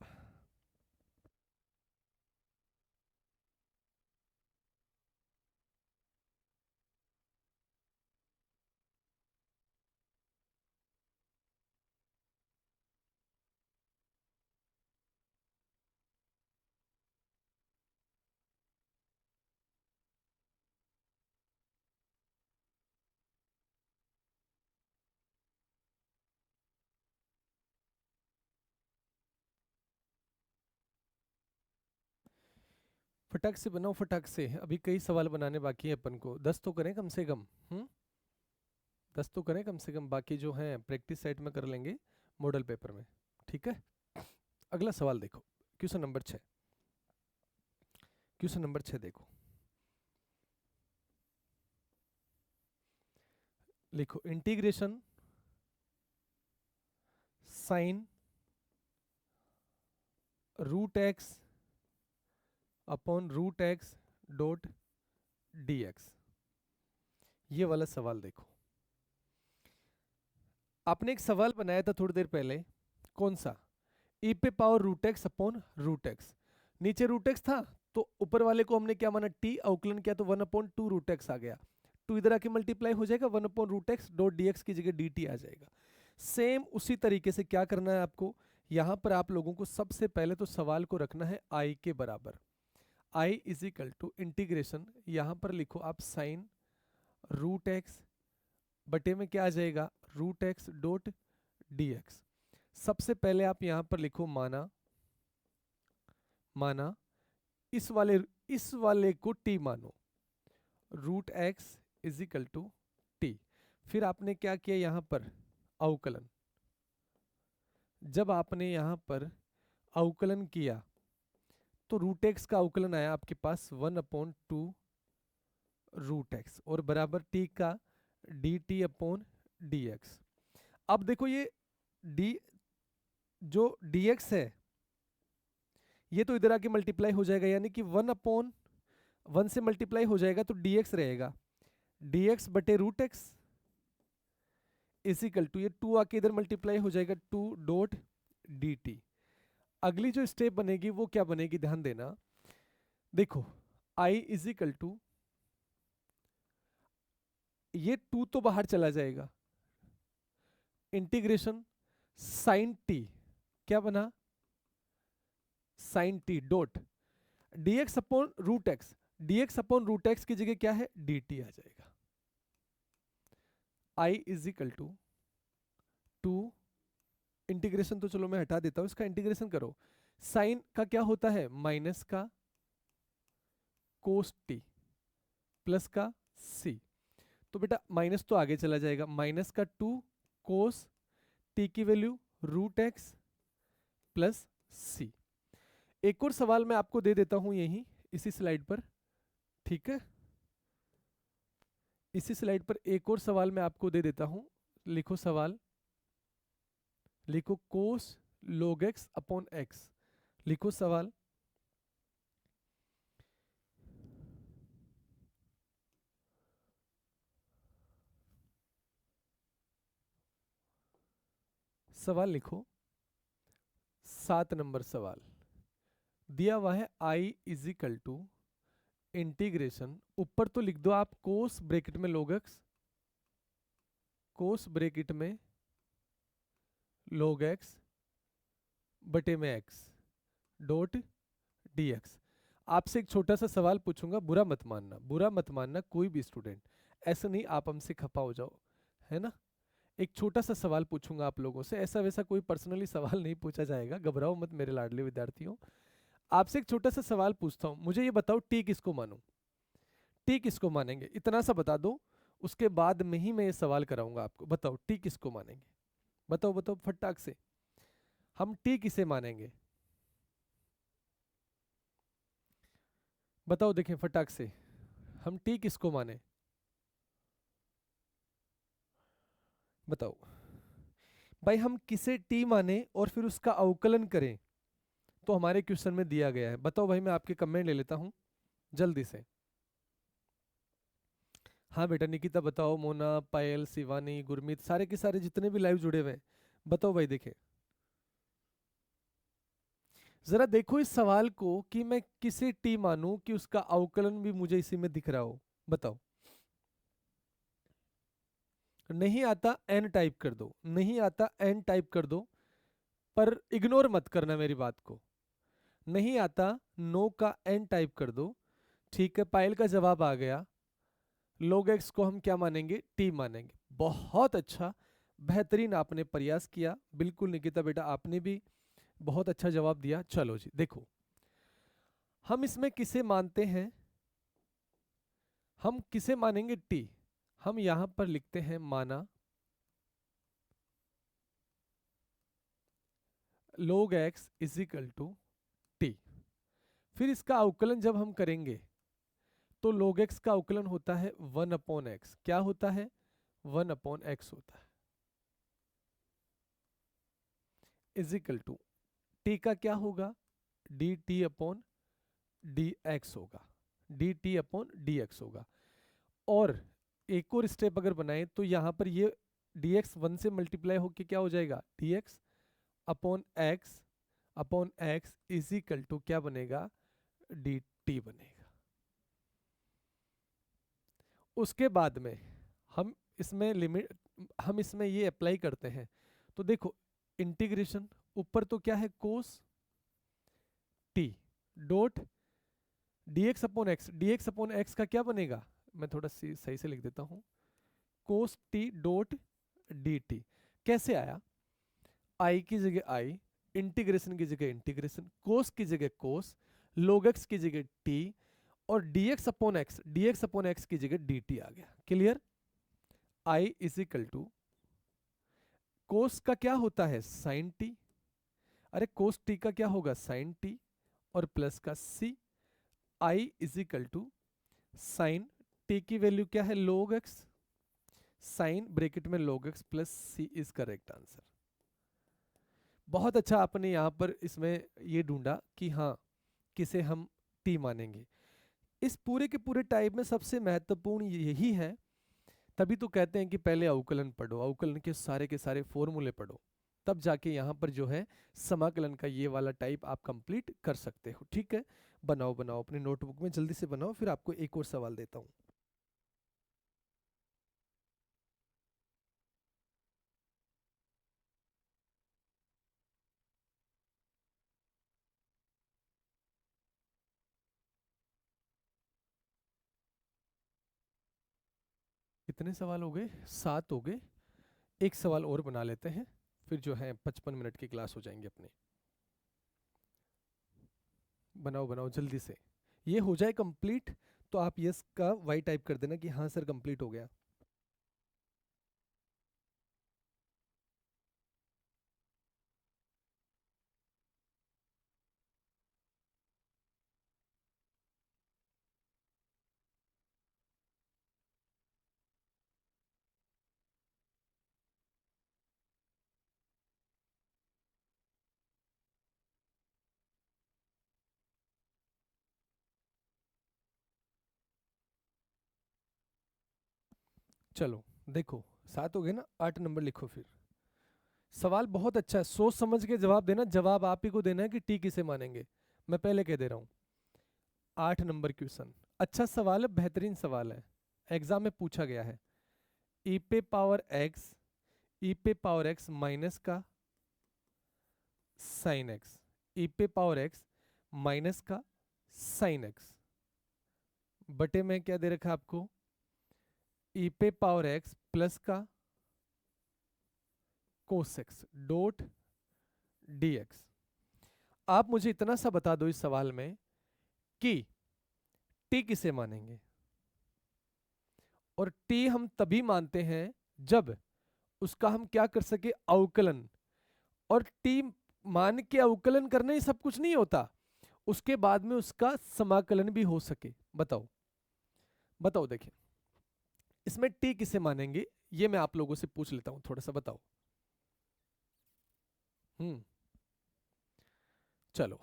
फटाक से बनाओ, फटाक से, अभी कई सवाल बनाने बाकी है अपन को, 10 तो करें कम से कम। 10 तो करें कम से कम, बाकी जो हैं प्रैक्टिस सेट में कर लेंगे मॉडल पेपर में। ठीक है, अगला सवाल देखो, क्वेश्चन नंबर 6। क्वेश्चन नंबर 6 देखो, लिखो integration sine root x upon root x dot d x. ये वाला सवाल देखो, आपने एक सवाल बनाया था थोड़ी देर पहले, कौन सा, ई पे power root x upon root x, नीचे रूट एक्स था तो ऊपर वाले को हमने क्या माना, टी, अवकलन किया तो 1/2 रूट एक्स आ गया, टू इधर आके मल्टीप्लाई हो जाएगा, 1/रूट एक्स डॉट डी एक्स की जगह डी टी आ जाएगा। सेम उसी तरीके से क्या करना है आपको, यहाँ पर आप लोगों को सबसे पहले तो सवाल को रखना है आई के बराबर, आई इज इक्वल टू इंटीग्रेशन, यहाँ पर लिखो आप साइन रूट एक्स बटे में क्या आ जाएगा, root x dot d x. सबसे पहले आप यहां पर लिखो माना, माना इस वाले को टी मानो, root x is equal to t. फिर आपने क्या किया यहां पर अवकलन, जब आपने यहां पर अवकलन किया तो रूट एक्स का अवकलन आया आपके पास 1/2 रूट एक्स और बराबर टी का d t upon d x. अब देखो ये डी, जो dx है ये तो इधर आके मल्टीप्लाई हो जाएगा, यानी कि 1/1 से मल्टीप्लाई हो जाएगा तो dx रहेगा, dx बटे रूट एक्स इजिकल टू ये 2 आके इधर मल्टीप्लाई हो जाएगा 2 डॉट dt। अगली जो स्टेप बनेगी वो क्या बनेगी, ध्यान देना, देखो i इजिकल टू ये 2 तो बाहर चला जाएगा, इंटीग्रेशन साइन टी, क्या बना sine t dot dx upon root x, dx upon root x की जगह क्या है dt आ जाएगा। i is equal to 2, integration तो चलो मैं हटा देता हूं, इसका इंटीग्रेशन करो, साइन का क्या होता है माइनस का कोस टी प्लस का सी, तो बेटा माइनस तो आगे चला जाएगा, माइनस का 2 कोस टी की वैल्यू रूट एक्स प्लस सी। एक और सवाल मैं आपको दे देता हूं यहीं इसी स्लाइड पर, ठीक है, इसी स्लाइड पर एक और सवाल मैं आपको दे देता हूं, लिखो सवाल, लिखो कोस log x अपॉन एक्स, लिखो सवाल, सवाल लिखो 7 नंबर सवाल दिया हुआ है, i is equal to integration, ऊपर तो लिख दो आप कोस ब्रैकेट में log x, कोस ब्रैकेट में log x बटे में x डॉट dx। आपसे एक छोटा सा सवाल पूछूंगा, बुरा मत मानना, बुरा मत मानना कोई भी स्टूडेंट, ऐसा नहीं आप हमसे खफा हो जाओ, है ना। एक छोटा सा सवाल पूछूंगा आप लोगों से, ऐसा वैसा कोई पर्सनली सवाल नहीं पूछा जाएगा, घबराओ मत मेरे लाडले विद्यार्थियों। आपसे एक छोटा सा सवाल पूछता हूं, मुझे ये बताओ टी किसको मानूं, टी किसको मानेंगे, इतना सा बता दो, उसके बाद में ही मैं ये सवाल कराऊंगा आपको, बताओ टी किसको मानेंगे, बताओ बताओ फटाक से, हम टी किसे मानेंगे, बताओ देखें फटाक से, हम टी किसको माने, बताओ भाई, हम किसे टी माने और फिर उसका अवकलन करें, तो हमारे क्वेश्चन में दिया गया है, बताओ भाई, मैं आपके कमेंट ले लेता हूं जल्दी से। हाँ बेटा निकिता बताओ, मोना, पायल, शिवानी, गुरमीत, सारे के सारे जितने भी लाइव जुड़े हुए हैं, बताओ भाई, देखें जरा, देखो इस सवाल को कि मैं किसे टी मानूं कि उसका अवकलन भी मुझे इसी में दिख रहा हो, बताओ। नहीं आता एन टाइप कर दो, नहीं आता एन टाइप कर दो, पर इग्नोर मत करना मेरी बात को, नहीं आता नो का एन टाइप कर दो, ठीक है। पायल का जवाब आ गया, log x को हम क्या मानेंगे, टी मानेंगे, बहुत अच्छा, बेहतरीन आपने प्रयास किया, बिल्कुल निकिता बेटा आपने भी बहुत अच्छा जवाब दिया। चलो जी देखो, हम इसमें किसे मानते हैं, हम किसे मानेंगे टी, हम यहां पर लिखते हैं माना log x is equal to t, फिर इसका अवकलन जब हम करेंगे तो log x का अवकलन होता है 1/x, क्या होता है 1/x होता है, इज इक्वल टू टी का क्या होगा d t upon d x होगा, d t upon d x होगा। और एक और स्टेप अगर बनाए तो यहां पर ये dx 1 से मल्टीप्लाई होके क्या हो जाएगा, dx upon x is equal to क्या बनेगा, dt बनेगा। उसके बाद में हम हम इसमें ये अप्लाई करते हैं, तो देखो इंटीग्रेशन ऊपर तो क्या है कोस t dot dx upon x का क्या बनेगा, मैं थोड़ा सही से लिख देता हूं, कोस t डॉट dt। कैसे आया, i की जगह i, इंटीग्रेशन की जगह इंटीग्रेशन, कोस की जगह कोस, log x की जगह t, और dx अपॉन एक्स की जगह dt आ गया। Clear, i is equal to cos का क्या होता है साइन t, अरे कोस t का क्या होगा साइन t, और प्लस का c, i is equal to sine t की वैल्यू क्या है log x, साइन ब्रैकेट में log x plus c is correct answer. बहुत अच्छा आपने यहाँ पर इसमें ये ढूंढा कि हाँ किसे हम t मानेंगे। इस पूरे के पूरे टाइप में सबसे महत्वपूर्ण यही है, तभी तो कहते हैं कि पहले अवकलन पढ़ो, अवकलन के सारे फॉर्मूले पढ़ो, तब जाके यहाँ पर जो है समाकलन का ये वाला टाइप आप कंप्लीट कर सकते हो। ठीक है, बनाओ अपनी नोटबुक में जल्दी से बनाओ, फिर आपको एक और सवाल देता हूँ। कितने सवाल हो गए, 7 हो गए, एक सवाल और बना लेते हैं, फिर जो है 55 मिनट की क्लास हो जाएंगे अपने। बनाओ जल्दी से, ये हो जाए कंप्लीट तो आप यस का वाई टाइप कर देना कि हाँ सर कंप्लीट हो गया। चलो देखो 7 हो गए ना, 8 नंबर लिखो फिर। सवाल बहुत अच्छा है, सोच समझ के जवाब देना, जवाब आप ही को देना है कि टी किसे मानेंगे, मैं पहले कह दे रहा हूँ। 8 नंबर क्वेश्चन, अच्छा सवाल है, बेहतरीन सवाल है, एग्जाम में पूछा गया है। ई पे पावर एक्स माइनस का साइन एक्स, ई पे पावर एक्स माइनस का साइन एक्स, बटे में क्या दे रखा आपको, ई पे पावर एक्स प्लस का कोस एक्स डॉट dx। आप मुझे इतना सा बता दो इस सवाल में कि t किसे मानेंगे, और t हम तभी मानते हैं जब उसका हम क्या कर सके अवकलन, और t मान के अवकलन करने ही सब कुछ नहीं होता, उसके बाद में उसका समाकलन भी हो सके। बताओ देखिए इसमें t किसे मानेंगे, ये मैं आप लोगों से पूछ लेता हूं, थोड़ा सा बताओ। चलो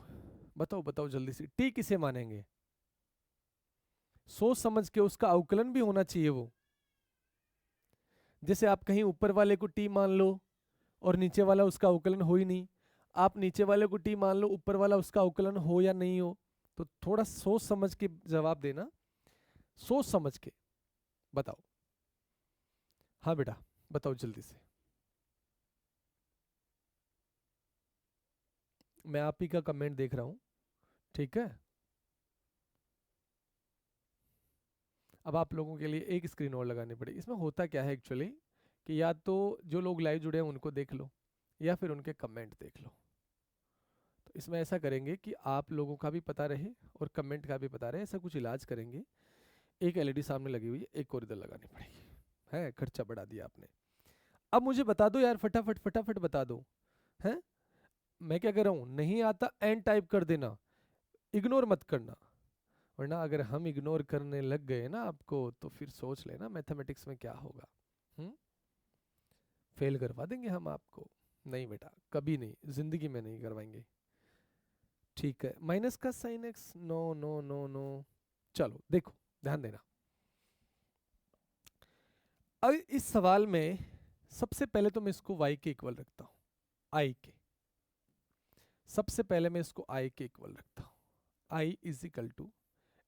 बताओ जल्दी से, t किसे मानेंगे, सोच समझ के, उसका अवकलन भी होना चाहिए वो। जैसे आप कहीं ऊपर वाले को t मान लो और नीचे वाला उसका अवकलन हो ही नहीं, आप नीचे वाले को t मान लो, ऊपर वाला उसका अवकलन हो या नहीं हो, तो थोड़ा सोच समझ के जवाब देना, सोच समझ के बताओ। हाँ बेटा बताओ जल्दी से, मैं आप ही का कमेंट देख रहा हूं। ठीक है, अब आप लोगों के लिए एक स्क्रीन और लगानी पड़ेगी। इसमें होता क्या है एक्चुअली कि या तो जो लोग लाइव जुड़े हैं उनको देख लो, या फिर उनके कमेंट देख लो। तो इसमें ऐसा करेंगे कि आप लोगों का भी पता रहे और कमेंट का भी पता रहे, ऐसा कुछ इलाज करेंगे। एक एलईडी सामने लगी हुई है, एक और इधर लगानी पड़ेगी, है खर्चा बढ़ा दिया आपने। अब मुझे बता दो यार, फटाफट फटाफट बता दो, हैं मैं क्या कर रहा हूँ, नहीं आता एंड टाइप कर देना, इग्नोर मत करना, वरना अगर हम इग्नोर करने लग गए ना आपको, तो फिर सोच लेना मैथमेटिक्स में क्या होगा। हम्म, फेल करवा देंगे हम आपको। नहीं बेटा कभी नहीं, जिंदगी में नहीं करवाएंगे। ठीक है, माइनस का sine x, no no no no. चलो देखो ध्यान देना, अब इस सवाल में सबसे पहले तो मैं इसको y के इक्वल रखता हूँ, i के, सबसे पहले मैं इसको i के इक्वल रखता हूँ। i is equal to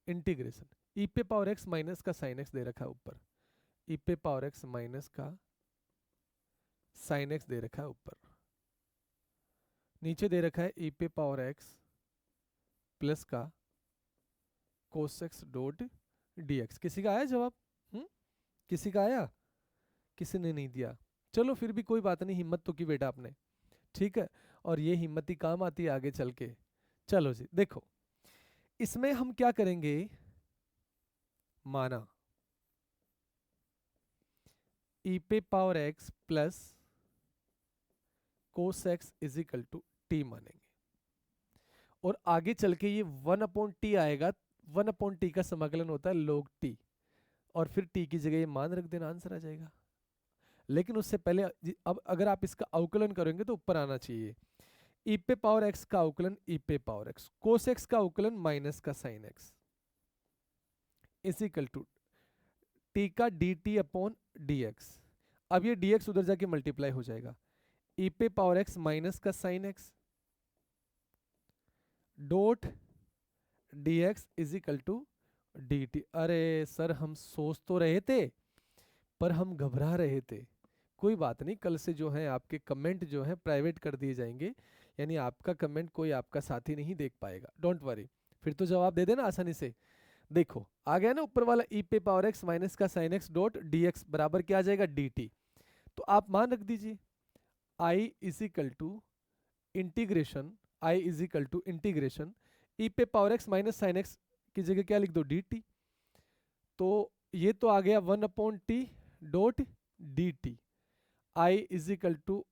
integration e पे पावर एक्स माइनस का साइन एक्स दे रखा है ऊपर, ई पे पावर एक्स माइनस का साइन एक्स दे रखा है ऊपर, नीचे दे रखा है ई पे पावर एक्स प्लस का कोस एक्स डॉट डी एक्स। किसी का आया जवाब? किसी का आया? किसी ने नहीं दिया, चलो फिर भी कोई बात नहीं, हिम्मत तो की बेटा आपने, ठीक है। और ये हिम्मत ही काम आती है आगे चल के। चलो जी देखो, इसमें हम क्या करेंगे, माना ई पे power x plus cos x is equal to t मानेंगे, और आगे चल के ये 1/t आएगा, 1/t का समाकलन होता है log t, और फिर t की जगह ये मान रख देना, आंसर आ जाएगा। लेकिन उससे पहले अब अगर आप इसका अवकलन करेंगे तो ऊपर आना चाहिए, ई पे पावर एक्स का अवकलन ई पे पावर एक्स, कोस एक्स का अवकलन माइनस का sine x is equal to t का d t upon d x. अब ये dx उधर जाके मल्टीप्लाई हो जाएगा, ई पे पावर एक्स माइनस का sine x dot d x is equal to d t. अरे सर हम सोच तो रहे थे पर हम घबरा रहे थे, कोई बात नहीं, कल से जो है आपके कमेंट जो है प्राइवेट कर दिए जाएंगे, यानी आपका कमेंट कोई आपका साथी नहीं देख पाएगा, डोंट वरी, फिर तो जवाब दे देना आसानी से। देखो आ गया ना ऊपर वाला ई पे पावर एक्स माइनस का sine x dot d x बराबर क्या आ जाएगा, डी टी। तो आप मान रख दीजिए I is equal to integration, I is equal to integration e पे power x minus sine x की जगह क्या लिख दो, डी टी। तो ये तो आ गया 1/t dot d t, i is equal to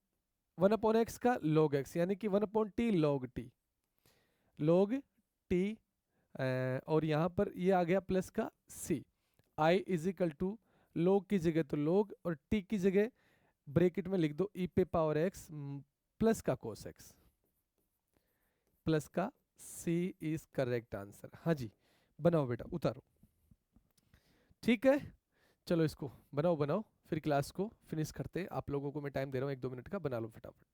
1/x का log x, यानी कि 1/t log t, log t, और यहाँ पर ये आ गया प्लस का c, i is equal to log की जगह तो log और t की जगह ब्रैकेट में लिख दो ई पे पावर x प्लस का cos x, प्लस का c इज करेक्ट आंसर। हाँ जी बनाओ बेटा, उतारो, ठीक है। चलो इसको बनाओ बनाओ, फिर क्लास को फिनिश करते हैं। आप लोगों को मैं टाइम दे रहा हूँ 1-2 मिनट का, बना लो फटाफट।